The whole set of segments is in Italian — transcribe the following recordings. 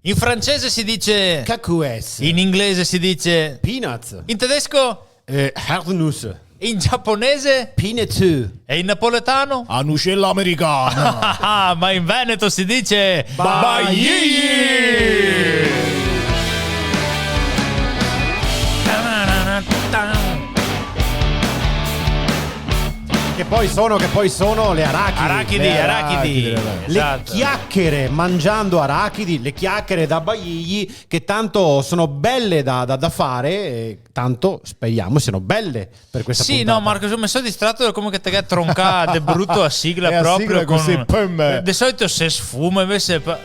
In francese si dice Cacahuètes. in inglese si dice Peanuts. in tedesco, Haselnuss. in giapponese Peanut. e in napoletano. Anuscella americana. Ma in veneto si dice Baigli. Che poi sono le arachidi. Arachidi. Esatto. Le chiacchiere mangiando arachidi, le chiacchiere da Baigli, che tanto sono belle da fare, e tanto speriamo siano belle per questa Sì, puntata. no, Marco, mi sono distratto da come che te tronca de brutto a sigla E a proprio sigla così, pum. di solito se sfuma invece no, ok.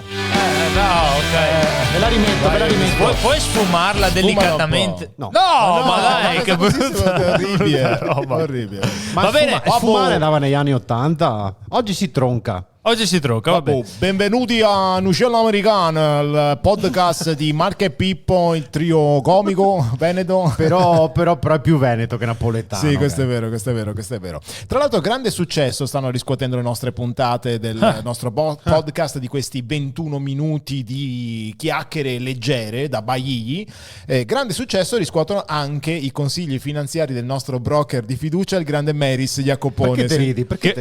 Ve la rimetto. Puoi sfumarla delicatamente? No. Ma dai, che brutto. Orribile. Ma Va bene, fumare andava negli anni 80, oggi si tronca. Oggi si tronca, vabbè. Oh, benvenuti a Nucella Americana, il podcast di Marco e Pippo, il trio comico veneto. Però è più veneto che napoletano. Sì, questo è vero. Tra l'altro grande successo stanno riscuotendo le nostre puntate del nostro podcast di questi 21 minuti di chiacchiere leggere da Baigli. Grande successo riscuotono anche i consigli finanziari del nostro broker di fiducia, il grande Meris Jacopone. Perché te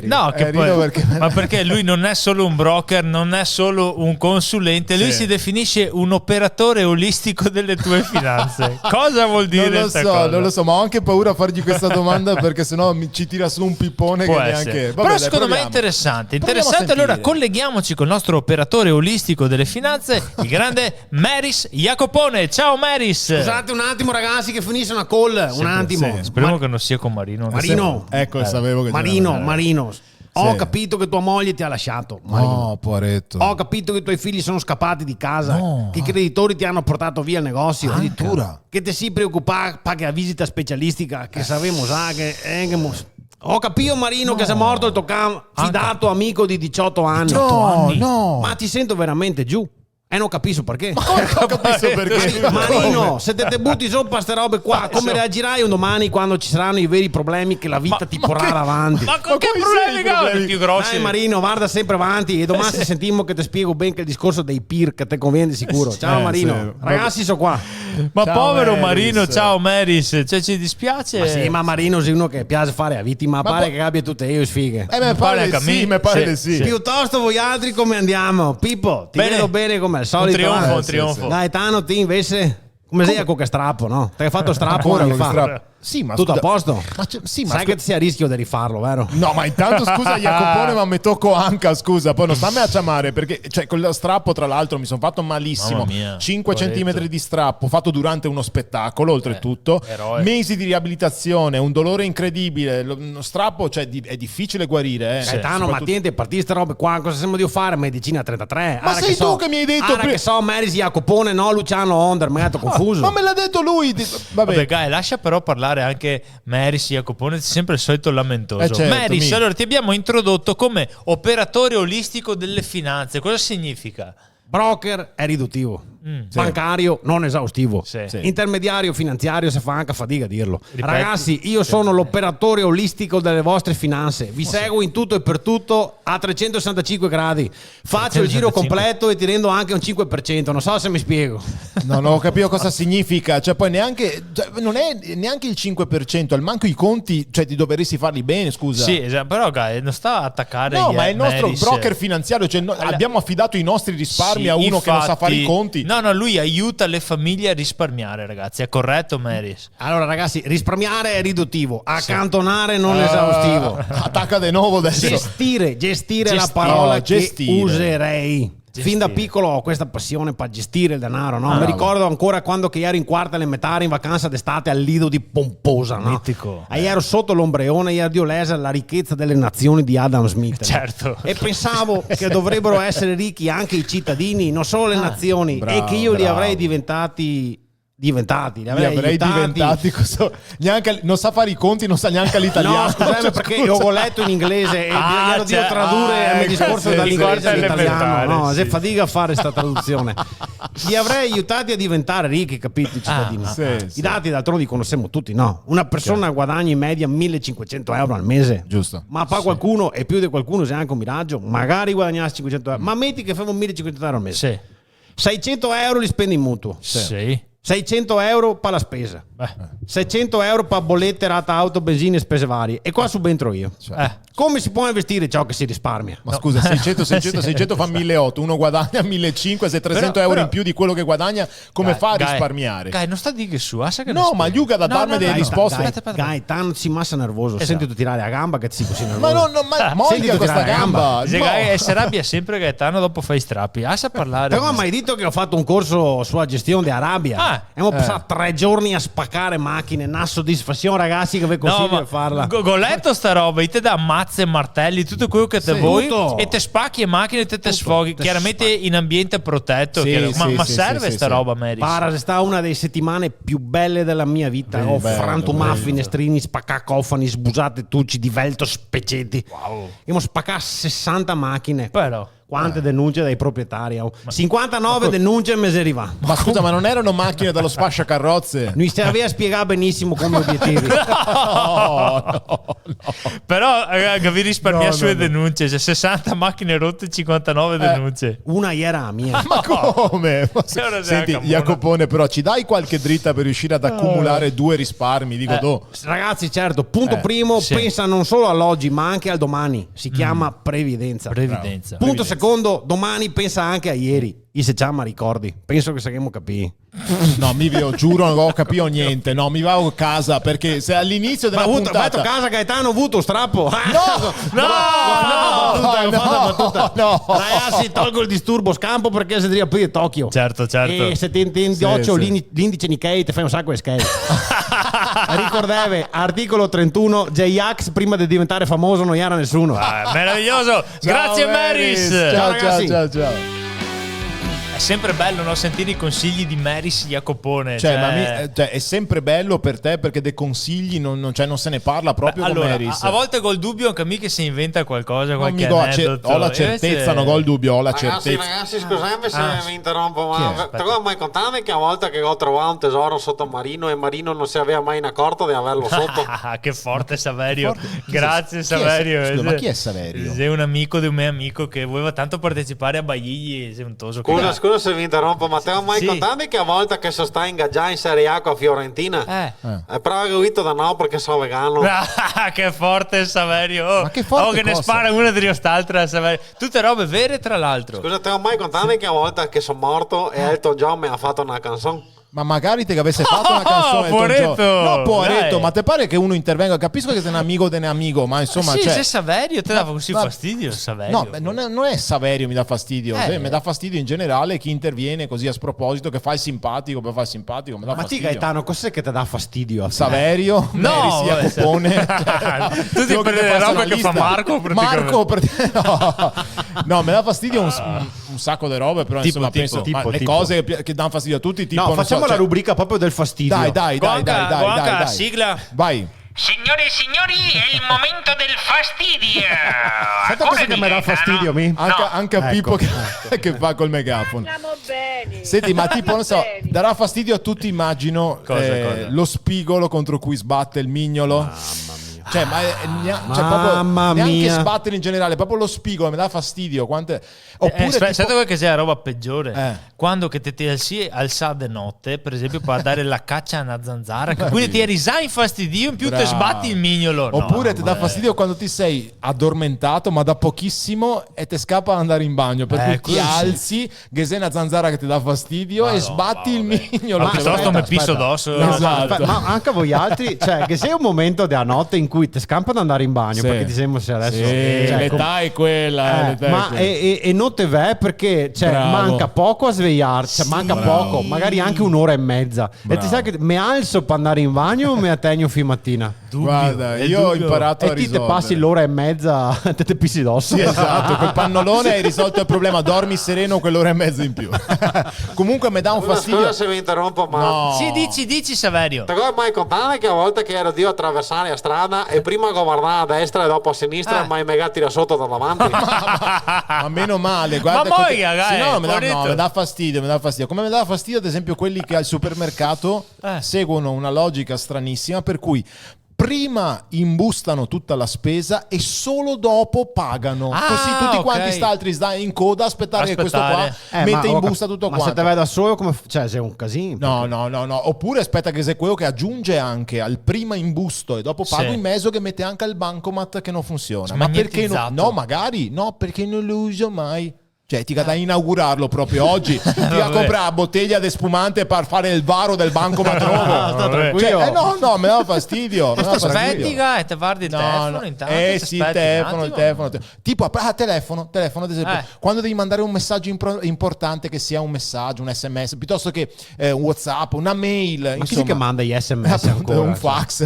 ridi? No, che poi, rido perché- ma perché lui non è solo un broker, non è solo un consulente, lui Sì. si definisce un operatore olistico delle tue finanze. Cosa vuol dire questa cosa? Non lo so, ma ho anche paura a fargli questa domanda perché sennò ci tira su un pippone Può che essere. neanche. Vabbè, Però dai, secondo me è proviamo. interessante. Proviamo a Interessante, allora sentire. colleghiamoci col nostro operatore olistico delle finanze, il grande Meris Jacopone. Ciao Meris. Scusate un attimo ragazzi che finisce una call, un attimo. sì. Speriamo che non sia con Marino. Marino. Ecco, sapevo che Marino. Ho Sì. capito che tua moglie ti ha lasciato. Marino. Oh, poveretto. Ho capito che i tuoi figli sono scappati di casa, che i creditori ti hanno portato via il negozio. Addirittura. Che ti si preoccupa che la visita specialistica, che sapevamo già ho capito Marino che sei morto il tuo fidato amico di 18 anni. No. Ma ti sento veramente giù. E non capisco perché. Ho capito perché. Marino, se te butti sopra ste robe qua, come reagirai un domani quando ci saranno i veri problemi che la vita ti porrà davanti? Ma con che quali sono i problemi problemi? più grossi? Dai Marino, guarda sempre avanti e domani se sentimmo che ti spiego ben che il discorso dei peer che te conviene di sicuro. Ciao Marino. sì. Ragazzi, sono qua. Ma Ciao, povero Meris. Marino, ciao Meris. Cioè, ci dispiace. Ma sì, ma Marino è uno che piace fare a vittima, pare poi- che abbia tutte io sfighe. Mi pare anche a di sì, me. mi pare Sì, di sì. sì. Piuttosto voi altri come andiamo? Pippo, ti Bene. vedo bene come al solito. trionfo, eh? un trionfo. Gaetano, ti invece come sei a coca strappo, no? Ti hai fatto strappo Ancora anni con fa. strappo. Sì, ma Tutto a scusa- posto? Ma sì, ma Sai che sia a rischio di rifarlo, vero? No, ma intanto scusa Jacopone, ma mi tocco anche, scusa, poi non stammi a chiamare perché cioè con lo strappo tra l'altro mi sono fatto malissimo. Mamma mia, 5 poveretto. centimetri di strappo fatto durante uno spettacolo, oltretutto. eroe. Mesi di riabilitazione, un dolore incredibile. Lo strappo, cioè, è difficile guarire, Sì. Gaetano, ma soprattutto- tienti, partire ste robe qua, cosa siamo di fare? Medicina 33. Ma sei tu che mi hai detto Ora prima- che so, Meris Jacopone, no, Luciano Onder, mi ha detto confuso. Ma me l'ha detto lui. Vabbè. Vabbè, Gai, lascia però parlare anche Meris Jacopone, sempre il solito lamentoso. Certo, Meris, allora ti abbiamo introdotto come operatore olistico delle finanze. Cosa significa? Broker è riduttivo. Bancario non esaustivo. Sì. Sì. Intermediario finanziario si fa anche fatica a dirlo. Ripeti. Ragazzi, io sono l'operatore olistico delle vostre finanze. Vi seguo in tutto e per tutto a 365 gradi. Faccio il giro 365. completo e ti rendo anche un 5%. Non so se mi spiego. Non ho capito cosa significa, cioè poi neanche, cioè, non è neanche il 5%, al manco i conti, cioè ti dovresti farli bene, scusa. Sì, esatto, però Gai, non sta a attaccare No, ma è il nostro Meris. broker finanziario, cioè abbiamo affidato i nostri risparmi Sì, a uno che non sa infatti- fare i conti. No, lui aiuta le famiglie a risparmiare, ragazzi. È corretto, Meris? Allora, ragazzi, risparmiare è riduttivo, accantonare non esaustivo. Attacca di nuovo adesso. Gestire è la Gestire. parola No, gestire. che userei. Fin da Gestire. piccolo ho questa passione per gestire il denaro, no? Mi ricordo ancora quando che ero in quarta elementare in vacanza d'estate al Lido di Pomposa, no? Mitico. E ero sotto l'ombreone e ero Dio lesa la ricchezza delle nazioni di Adam Smith. no? Certo. E pensavo che dovrebbero essere ricchi anche i cittadini, non solo le nazioni, bravo, e che io li bravo. avrei diventati, li Li avrei avrei aiutati. diventati neanche, non sa fare i conti, non sa neanche l'italiano. No, scusami, Cioè, perché scusa. ho letto in inglese e ero cioè, io tradurre il mio discorso sì, dall'inglese sì, all'italiano. No, sì. se fatica a fare questa traduzione. Li avrei aiutati a diventare ricchi, capito, i cittadini. sì, I sì. dati d'altronde li conosciamo tutti, no? Una persona guadagna in media 1.500 euro al mese. Giusto. Ma poi qualcuno, e più di qualcuno, se è anche un miraggio, magari guadagnasse 500 euro. Ma metti che fai 1.500 euro al mese. Sì. 600 euro li spendi in mutuo. Sì. 600 euro per la spesa. 600 euro per bollette, rata auto, benzina e spese varie. E qua subentro io. Come si può investire ciò che si risparmia? Ma scusa, 600 fa 1.800, uno guadagna 1.500, se 300 euro in più di quello che guadagna, come fa a risparmiare? Non sta di che su, che no, ma Yuga da darmi delle risposte. Dai, tanto si massa nervoso. Senti tu tirare a gamba che ti si così nervoso. Ma mollica questa gamba. E si arrabbia sempre Gaetano dopo fai i strappi. Sa parlare. Però mai detto che ho fatto un corso sulla gestione di Arabia. Abbiamo passato 3 giorni a spaccare macchine. Una soddisfazione, ragazzi, che vi consiglio di farla. Goletto sta roba, te da mazze, martelli, tutto quello che te vuoi, tutto. e te spacchi e macchine te sfoghi. Chiaramente in ambiente protetto. Ma serve sta roba, Mary? Para, è stata una delle settimane più belle della mia vita. Ho frantumato finestrini, spaccato cofani, sbusate tucci di velto speccetti. Wow. Abbiamo spaccato 60 macchine. Però quante denunce dai proprietari? 59 denunce mese arriva. Ma scusa, ma non erano macchine dallo sfasciacarrozze? Mi serviva a spiegare benissimo come obiettivi. No. Però vi risparmia sulle denunce. 60 macchine rotte, 59 denunce. Una era mia. Ma come? Senti, Jacopone, però ci dai qualche dritta per riuscire ad accumulare 2 risparmi? Dico, Ragazzi, certo, punto primo, pensa non solo all'oggi ma anche al domani. Si chiama previdenza. Punto secondo, domani pensa anche a ieri. I se già ma ricordi. Penso che saremo capiti. No, mi giuro, non ho capito niente. No, mi vado a casa perché se all'inizio della puntata... Vai a casa, Gaetano, ho avuto strappo. No. Ragazzi, tolgo il disturbo scampo perché si deve aprire Tokyo. Certo. E se ti indioccio l'indice Nikkei ti fai un sacco di skate. Ricordavi, articolo 31, J-Ax prima di diventare famoso non era nessuno. Meraviglioso. Grazie Maris. Ciao. È sempre bello, no? Sentire i consigli di Maris Jacopone. È sempre bello per te perché dei consigli non se ne parla proprio con Maris. A volte col dubbio anche a me che si inventa qualcosa, qualche aneddoto. Ho la certezza, non ho il dubbio, ho la certezza. Ragazzi, scusate se mi interrompo, ma te lo mai contato che a volte che ho trovato un tesoro sottomarino e Marino non si aveva mai accorto di averlo sotto? Che forte Saverio. Grazie Saverio. Scusa, ma chi è Saverio? Sei un amico di un mio amico che voleva tanto partecipare a Baigli e sei un toso. Scusa se vi interrompo, ma te lo mai contato che a volte che sono stato ingaggiato in Serie A con Fiorentina è proprio da no perché sono vegano. Che forte Saverio. Ma che forte che ne spara una di quest'altra Saverio. Tutte robe vere tra l'altro. Scusa, te lo mai contato che a volte che sono morto e Elton John mi ha fatto una canzone? Ma magari te che avesse fatto una canzone poveretto, ma te pare che uno intervenga? Capisco che sei un amico de un amico, ma insomma se Saverio te dava così fastidio Saverio. No, non è Saverio mi dà fastidio, mi dà fastidio in generale chi interviene così a sproposito, che fa il simpatico per fare il simpatico, mi dà fastidio. Ma ti Gaetano, cos'è che ti dà fastidio? Saverio? No, Jacopone. Tu ti prendi le robe che fa Marco no, mi dà fastidio un sacco di robe, però insomma penso le cose che danno fastidio a tutti, tipo facciamo la rubrica proprio del fastidio. Dai. Sigla. Vai. Signore e signori, è il momento del fastidio. Senta cosa che mi dà fastidio, Anche a Pippo che fa col megafono. Senti, ma tipo, non so, darà fastidio a tutti, immagino, cosa? lo spigolo contro cui sbatte il mignolo. Mamma mia. Neanche sbattere in generale, proprio lo spigolo mi dà fastidio. Oppure aspetta che sia la roba peggiore. Quando che ti alzate notte, per esempio, per dare la caccia a una zanzara, che quindi ti risai in fastidio, in più te sbatti il mignolo. Oppure ti dà fastidio quando ti sei addormentato, ma da pochissimo, e ti scappa ad andare in bagno. Per cui ti alzi, che sei una zanzara che ti dà fastidio e sbatti il mignolo. Ma piuttosto mi pisso addosso. Esatto. Ma anche voi altri, che sei un momento della notte in cui ti scampa ad andare in bagno, perché ti sembra se adesso l'età è quella. E non te ve perché manca poco a svegliarsi, manca poco, magari anche un'ora e mezza. E ti sai che mi alzo per andare in bagno o mi attegno fino mattina? Guarda, io ho imparato a risolvere. E ti passi l'ora e mezza te pissi d'osso. Sì, esatto, col pannolone hai risolto il problema, dormi sereno quell'ora e mezza in più. Comunque mi dà un fastidio. Scusa se mi interrompo, ma no. Sì, dici Saverio. Te mai contato che a volte che ero io a attraversare la strada e prima guardare a destra e dopo a sinistra mai megati da sotto da davanti? Ma meno male, guarda. Ma poi mi dà fastidio. Come mi dà fastidio ad esempio quelli che al supermercato seguono una logica stranissima per cui prima imbustano tutta la spesa e solo dopo pagano. Così tutti quanti sta altri in coda aspettare che questo qua mette in busta tutto quanto. Ma se te vai da solo, cioè sei un casino. No. Oppure aspetta che sei quello che aggiunge anche al prima imbusto e dopo pago in mezzo, che mette anche al bancomat che non funziona. Ma perché no? Magari no, perché non lo uso mai. Cioè ti da inaugurarlo proprio oggi, ti da comprare bottiglia di spumante per fare il varo del bancomat nuovo. Cioè, no, me dà fastidio. Aspetti e te guardi il telefono intanto. Sì, il telefono. Tipo telefono ad esempio, quando devi mandare un messaggio importante, che sia un messaggio, un SMS, piuttosto che un WhatsApp, una mail. Ma chi che manda gli SMS ancora? Un fax.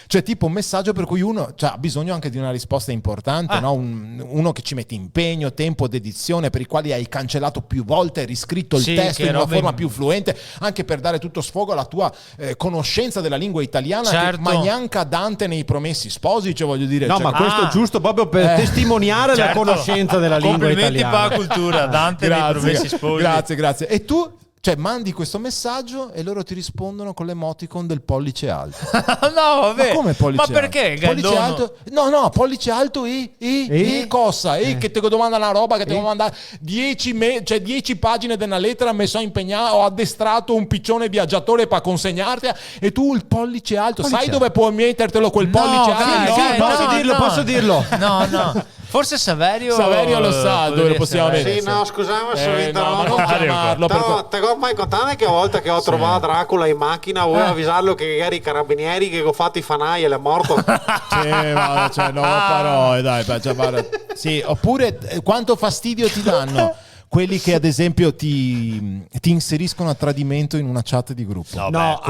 Cioè tipo un messaggio per cui uno ha bisogno anche di una risposta importante, no? Uno che ci mette impegno, tempo, dedizione, per i quali hai cancellato più volte, riscritto il testo in una forma più fluente, anche per dare tutto sfogo alla tua conoscenza della lingua italiana, che manca Dante nei Promessi Sposi, cioè voglio dire. No, ma questo è giusto proprio per testimoniare la conoscenza della lingua italiana. Complimenti per la cultura, Dante nei Promessi Sposi. Grazie. E tu? Cioè mandi questo messaggio e loro ti rispondono con l'emoticon del pollice alto. No, vabbè. Ma come pollice alto? Ma perché? Pollice alto? No, pollice alto e cosa? Che ti domanda una roba che ti devo mandare 10 pagine di una lettera, mi sono impegnato, ho addestrato un piccione viaggiatore per consegnarti e tu il pollice alto. Sai dove puoi mettertelo quel pollice alto? Posso dirlo? No. Forse Saverio lo sa dove lo possiamo mettere. Sì, no, scusami se vi interrompo. Non chiamarlo. Te ho mai contato che a volte che ho trovato Dracula in macchina volevo avvisarlo che eri i carabinieri che ho fatto i fanai e l'è morto. No parole, dai. Sì, oppure quanto fastidio ti danno quelli che ad esempio ti inseriscono a tradimento in una chat di gruppo. Però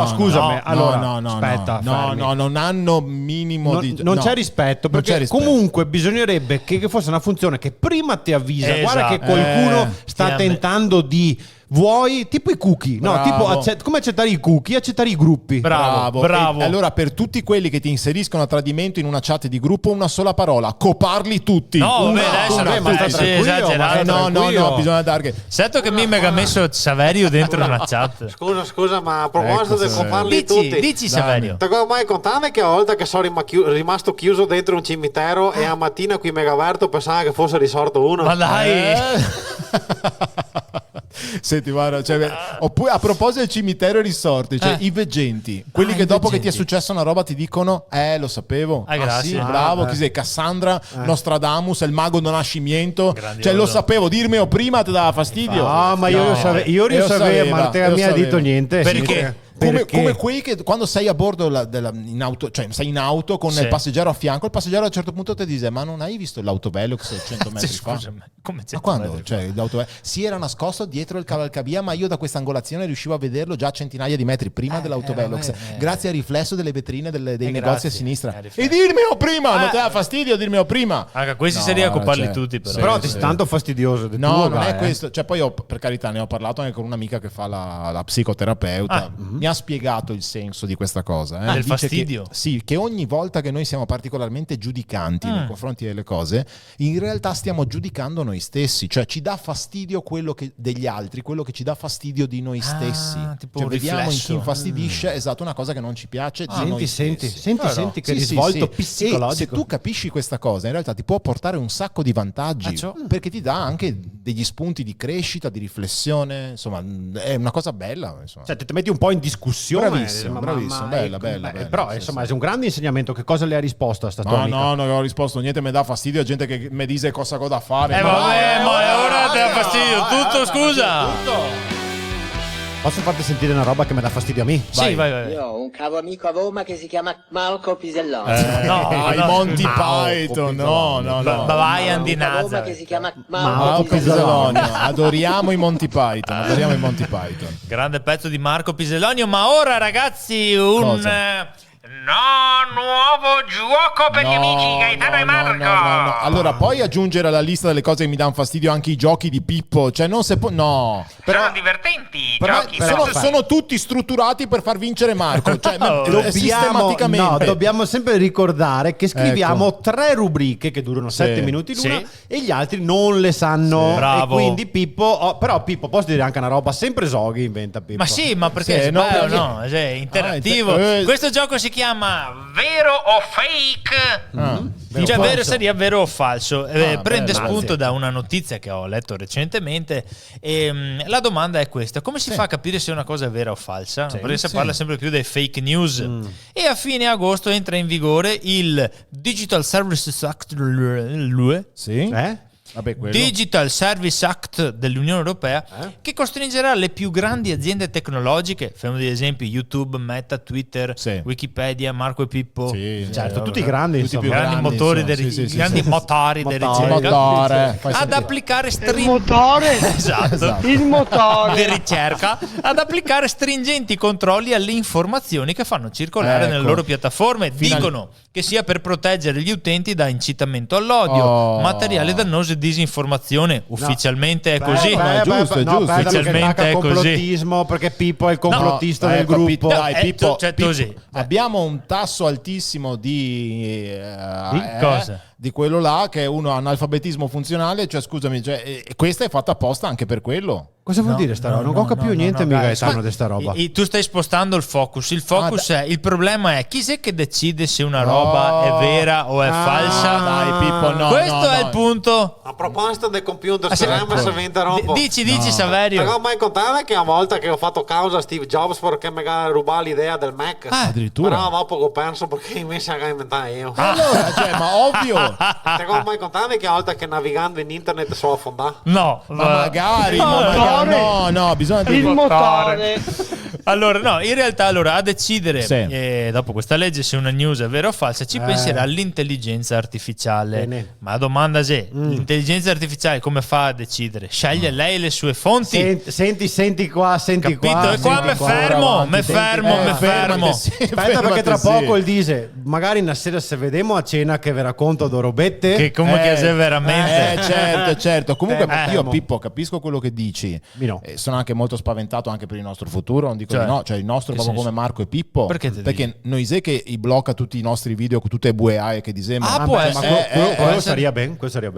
scusami, aspetta, non hanno minimo non c'è rispetto, perché comunque bisognerebbe che fosse una funzione che prima ti avvisa, guarda che qualcuno sta tentando di tipo i cookie, come accettare i cookie, accettare i gruppi. Bravo. E allora per tutti quelli che ti inseriscono a tradimento in una chat di gruppo, una sola parola: coparli tutti. Ma sta tranquillo. No, bisogna dare. Certo che mi ha messo Saverio dentro una chat. Scusa, ma a proposito di coparli tutti, dici Saverio. Ti ho mai contato che a volte che sono rimasto chiuso dentro un cimitero e a mattina qui mi aperto pensavo che fosse risorto uno. Ma dai. Senti, guarda, oppure a proposito del cimitero e risorti, i veggenti, quelli che dopo che ti è successa una roba ti dicono lo sapevo. Grazie. Sì, bravo, chi sei? Cassandra, Nostradamus, il mago non ha scimiento. Cioè lo sapevo, dirmelo prima ti dava fastidio. Ma io lo sapevo, ma non te mi ha detto niente. Perché? Come quei che quando sei a bordo in auto, cioè sei in auto con il passeggero a fianco, il passeggero a un certo punto ti dice: ma non hai visto l'autovelox 100 metri fa? Come ma quando? Cioè, l'autovelox si era nascosto dietro il cavalcavia, ma io da questa angolazione riuscivo a vederlo già a centinaia di metri prima dell'autovelox, grazie al riflesso delle vetrine dei negozi a sinistra. E dirmelo prima, non ti dà fastidio dirmelo prima. Questi sarebbe a coparli tutti, però ti tanto fastidioso. No, non è questo. Cioè, poi io, per carità, ne ho parlato anche con un'amica che fa la psicoterapeuta. Mi ha spiegato il senso di questa cosa. Del fastidio? Che ogni volta che noi siamo particolarmente giudicanti nei confronti delle cose, in realtà stiamo giudicando noi stessi. Cioè ci dà fastidio quello degli altri, quello che ci dà fastidio di noi stessi. Cioè, vediamo in chi infastidisce, esatto, una cosa che non ci piace di noi stessi. Senti che risvolto psicologico. E se tu capisci questa cosa, in realtà ti può portare un sacco di vantaggi, perché ti dà anche degli spunti di crescita, di riflessione. Insomma, è una cosa bella. Insomma. Cioè, ti metti un po' in discussione. Bravissimo, bella. Però insomma è un grande insegnamento. Che cosa le ha risposto a sta tua amica? No, non ho risposto niente, mi dà fastidio gente che mi dice cosa da fare. Ma ora ti dà fastidio tutto, scusa. Posso farti sentire una roba che mi dà fastidio a me? Sì, vai. Io ho un caro amico a Roma che si chiama Marco Piselloni. I Monty Python, no. Brian di Roma Nazareth. che si chiama Marco Piselloni. Adoriamo i Monty Python. Grande pezzo di Marco Pisellonio. Ma ora, ragazzi, No, nuovo gioco per gli amici Gaetano e Marco. No. Allora, puoi aggiungere alla lista delle cose che mi danno fastidio anche i giochi di Pippo? Cioè, non se può. No. Sono divertenti i giochi. Sono tutti strutturati per far vincere Marco. Cioè, sistematicamente. Dobbiamo sempre ricordare che scriviamo 3 rubriche che durano 7 minuti l'una e gli altri non le sanno. Bravo. E quindi Pippo, però Pippo, posso dire anche una roba, sempre Zoghi inventa Pippo. Ma sì, ma perché è interattivo. Questo gioco si chiama Vero o Fake? Cioè vero seria vero o falso. Prende spunto da una notizia che ho letto recentemente e la domanda è questa: come si fa a capire se una cosa è vera o falsa? Perché si parla sempre più dei fake news e a fine agosto entra in vigore il Digital Services Act Digital Service Act dell'Unione Europea che costringerà le più grandi aziende tecnologiche, facciamo degli esempi: YouTube, Meta, Twitter, Wikipedia, Marco e Pippo, certo, tutti grandi, tutti i grandi motori, grandi motori di ricerca, ad applicare il motore di ricerca, ad applicare stringenti controlli alle informazioni che fanno circolare nelle loro piattaforme. Dicono che sia per proteggere gli utenti da incitamento all'odio, materiale dannoso e disinformazione. Ufficialmente è così. È giusto. Ufficialmente è complottismo, perché Pippo è il complottista del gruppo. Dai, Pippo, così. Abbiamo un tasso altissimo di cosa? Di quello là che è uno analfabetismo funzionale, cioè scusami, questa è fatta apposta anche per quello. Cosa vuol dire sta roba? Non ho capito niente, mica Gaetano, di sta roba. Tu stai spostando il focus. Il focus è il problema è chi è che decide se una roba è vera o è falsa. Dai, Pippo, questo è il punto. A proposito del computer, speriamo se venderà un po'. Dici Saverio. Non ho mai contato che a volte che ho fatto causa a Steve Jobs perché magari rubava l'idea del Mac. Addirittura. Però dopo ho penso perché mi sa che inventare io. Allora, ma ovvio. Non ho mai contato che a volte che navigando in internet sono affondare. No, ma magari, no, bisogna il motore. Allora, in realtà, a decidere dopo questa legge se una news è vera o falsa ci penserà l'intelligenza artificiale. Bene. Ma la domanda è: l'intelligenza artificiale come fa a decidere? Sceglie lei le sue fonti? Senti qua, Capito? E qua mi fermo. Aspetta, perché tra poco il dice magari una sera se vediamo a cena che vi racconto do robette. Che comunque è veramente. Certo. Comunque io Pippo capisco quello che dici. No. Sono anche molto spaventato anche per il nostro futuro, non dico di no, cioè il nostro proprio senso? Come Marco e Pippo. Perché noi sai che i blocca tutti i nostri video con tutte le bueaie che disembra. Può essere. Quello sarebbe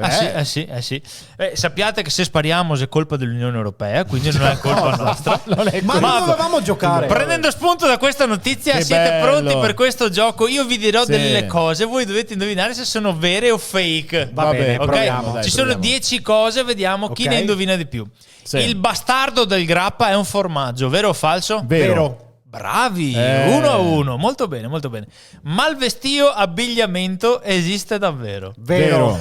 bene. Sì. Sappiate che se spariamo è colpa dell'Unione Europea, quindi non è colpa nostra. Ma non dovevamo giocare. Prendendo spunto da questa notizia, siete pronti per questo gioco? Io vi dirò delle cose, voi dovete indovinare se sono vere o fake. Va bene, proviamo, ci sono 10 cose, vediamo chi ne indovina di più. Il bastardo del grappa è un formaggio, vero o falso? Vero. Bravi, 1-1, molto bene. Malvestio abbigliamento esiste davvero? Vero.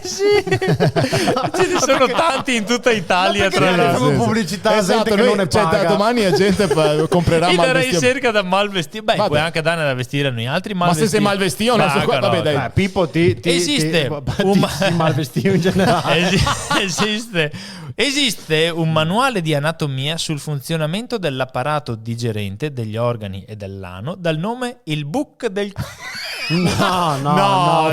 Sì. Ce ne sono tanti in tutta Italia. Tra l'altro, pubblicità, esatto, gente che non ne paga. Domani la gente comprerà Io darei Malvestio. cerca da Malvestio. Puoi anche dare da vestire noi altri. Ma se sei Malvestio, vabbè, dai. Pippo, esiste Malvestio in generale. Esiste un manuale di anatomia sul funzionamento dell'apparato digerente, degli organi e dell'ano, dal nome Il Book del... No,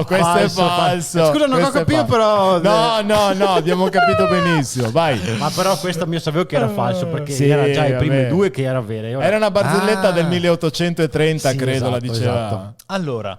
questo è falso. Scusa, non ho capito, però. No, abbiamo capito benissimo. Vai. Ma però questo mio sapevo che era falso, perché era già i primi due che era vero. Era una barzelletta del 1830, credo, esatto, la diceva. Esatto. Allora,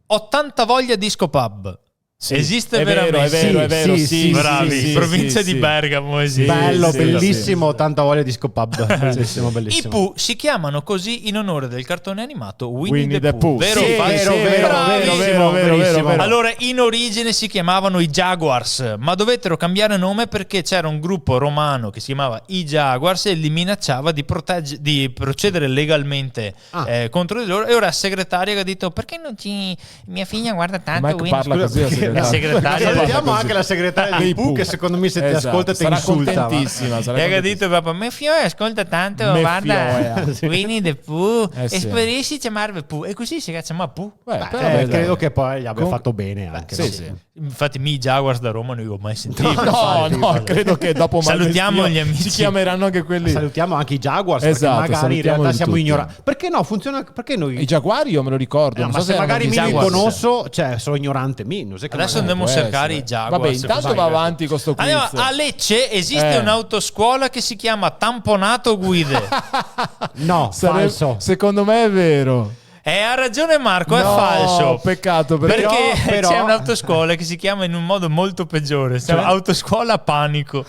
80 voglia disco pub. Sì, esiste è veramente? Vero. Sì, bravi. Provincia di Bergamo esiste. Bello, bellissimo, tanta voglia di scopab. Bellissimo. I Pooh si chiamano così in onore del cartone animato Winnie the Pooh. Vero o falso? Vero. Allora, in origine si chiamavano i Jaguars, ma dovettero cambiare nome perché c'era un gruppo romano che si chiamava i Jaguars e li minacciava di procedere legalmente contro di loro. E ora il segretario ha detto: perché non mia figlia guarda tanto Winnie? La segretaria. Salutiamo anche la segretaria dei Pooh, che secondo me se ti ascolta ti insulta. Contentissima. E ha detto papà, mio figlio ascolta tanto, guarda, Winnie the Pooh, e spedisci chiamarvi Pooh. E così si chiama Pooh. Credo che poi gli abbia fatto bene anche. Sì. Infatti i Jaguars da Roma non li ho mai sentiti. No, credo che dopo salutiamo gli amici. Si chiameranno anche quelli. Salutiamo anche i Jaguars, esatto, perché magari in realtà siamo ignoranti. Perché no? Funziona? Perché noi i Jaguari io me lo ricordo. Ma se magari mi riconosco, cioè sono ignorante. Adesso andiamo a cercare i Jaguars. Vabbè, intanto va avanti con sto quiz. Allora, a Lecce esiste un'autoscuola che si chiama Tamponato Guide. No, falso. Secondo me è vero. Ha ragione Marco, è falso. Peccato perché c'è un'autoscuola che si chiama in un modo molto peggiore, autoscuola Panico.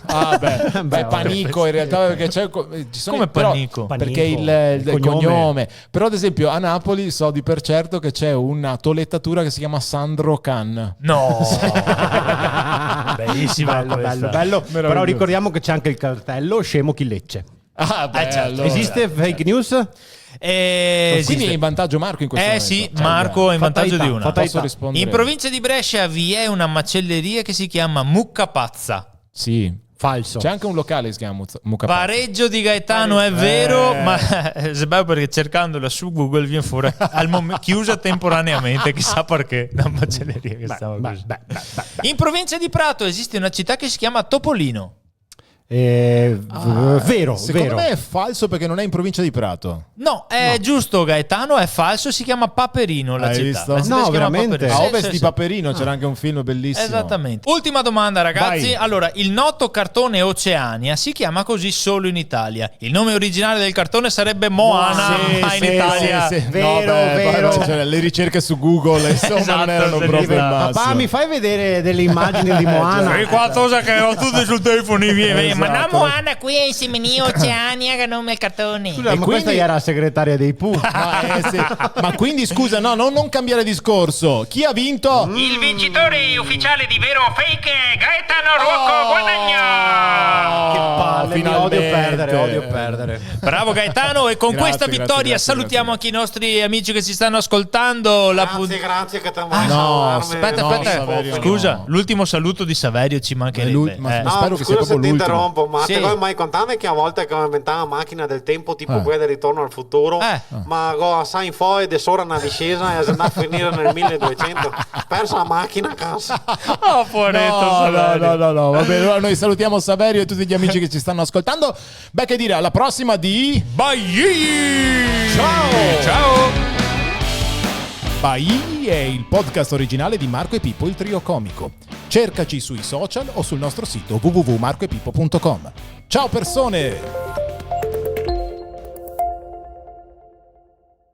Beh, Panico in realtà, perché come Panico? Perché il cognome. Però ad esempio a Napoli so di per certo che c'è una tolettatura che si chiama Sandro Can. No. Bellissima, bello. Però ricordiamo che c'è anche il cartello Scemo chi Lecce. Certo. Allora. Esiste fake news? Quindi è in vantaggio Marco in questo momento. Sì, Marco è in vantaggio di una. Posso rispondere? In provincia di Brescia vi è una macelleria che si chiama Mucca Pazza. Sì. Falso. C'è anche un locale che si chiama Mucca Pazza. Pareggio di Gaetano è vero, ma sbaglio perché cercandola su Google viene fuori chiusa temporaneamente, chissà perché, una macelleria che stava così. In provincia di Prato esiste una città che si chiama Topolino. Vero. Secondo me è falso perché non è in provincia di Prato. No, è giusto Gaetano, è falso, si chiama Paperino la città. No, veramente. A ovest di Paperino c'era anche un film bellissimo. Esattamente. Ultima domanda ragazzi. Vai. Allora, il noto cartone Oceania si chiama così solo in Italia. Il nome originale del cartone sarebbe Moana, ma in Italia. Sì. Vero. Cioè, le ricerche su Google insomma non erano proprio il massimo. Papà, mi fai vedere delle immagini di Moana? È qualcosa che ho tutti sul telefono miei. Ma la Moana qui è insieme a Oceania che non è il cartone. Scusa, ma questa era la segretaria dei Pooh. Ma quindi scusa, no, non cambiare discorso. Chi ha vinto? Il vincitore ufficiale di Vero o Fake è Gaetano Rocco Guadagna. Che palle, odio perdere. Bravo Gaetano, e con questa vittoria salutiamo anche i nostri amici che si stanno ascoltando. Grazie che te aspetta. Scusa, l'ultimo saluto di Saverio ci mancherebbe. Spero che sia proprio l'ultimo. Interrompo, ma te vuoi mai contare che a volte che inventava una macchina del tempo tipo quella del Ritorno al futuro, ma assai in foie ed ora una discesa e andava a finire nel 1200, persa la macchina, cazzo. Oh, poveretto. No, va bene, allora noi salutiamo Saverio e tutti gli amici che ci stanno ascoltando. Beh, che dire, alla prossima di Bailli. Ciao. Bailli è il podcast originale di Marco e Pippo, il trio comico. Cercaci sui social o sul nostro sito www.marcoepippo.com. Ciao persone!